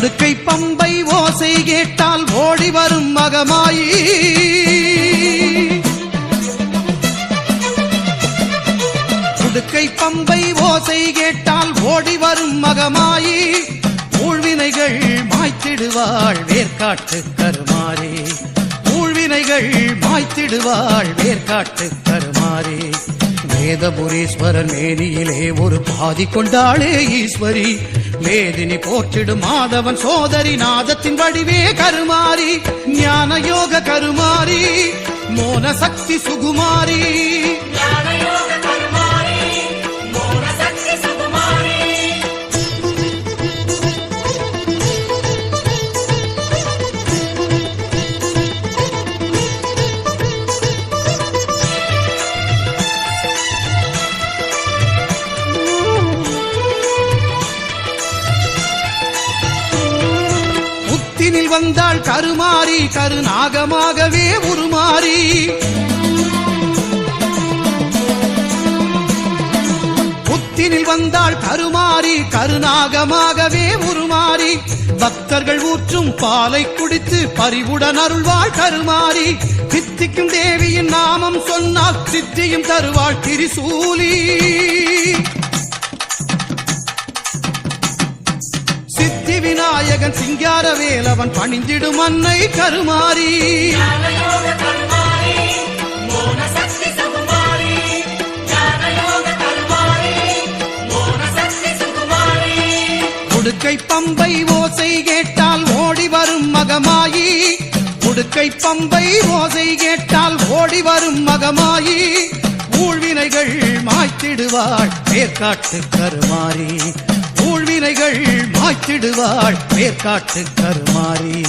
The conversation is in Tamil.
உடுக்கை பம்பை ஓசை கேட்டால் ஓடி வரும் மகமாயி. உடுக்கை பம்பை ஓசை கேட்டால் ஓடி வரும் மகமாயி. ஊழ்வினைகள் மாய்த்திடுவாள் வேர்க்காட்டு கருமாறி. ஊழ்வினைகள் மாய்த்திடுவாள் வேர்க்காட்டு கருமாறி. வேதபுரீஸ்வரன் மேனியிலே ஒரு பாதி கொண்டாளே ஈஸ்வரி. வேதினி போற்றிடும் மாதவன் சோதரி நாதத்தின் வடிவே கருமாறி. ஞான யோக கருமாறி மோன சக்தி சுகுமாரி. புத்தினில் வந்தாள் கருமாறி கருநாகமாகவே உருமாறி. புத்தினில் வந்தாள் கருமாறி கருநாகமாகவே உருமாறி. பக்தர்கள் ஊற்றும் பாலை குடித்து பரிவுடன் அருள்வாள் கருமாறி. சித்திக்கும் தேவியின் நாமம் சொன்னால் சித்தியும் தருவாள் திரிசூலி. சித்தி விநாயகன் சிங்கார வேலவன் பணிந்திடும் அன்னை கருமாறி. உடுக்கை பம்பை ஓசை கேட்டால் ஓடி வரும் மகமாயி. உடுக்கை பம்பை ஓசை கேட்டால் ஓடி வரும் மகமாயி. ஊழ்வினைகள் மாய்த்திடுவாள் வேர்க்காட்டு கருமாறி. ஊழ்வினைகள் மாய்த்திடுவாள் வேர்க்காட்டு கருமாறி.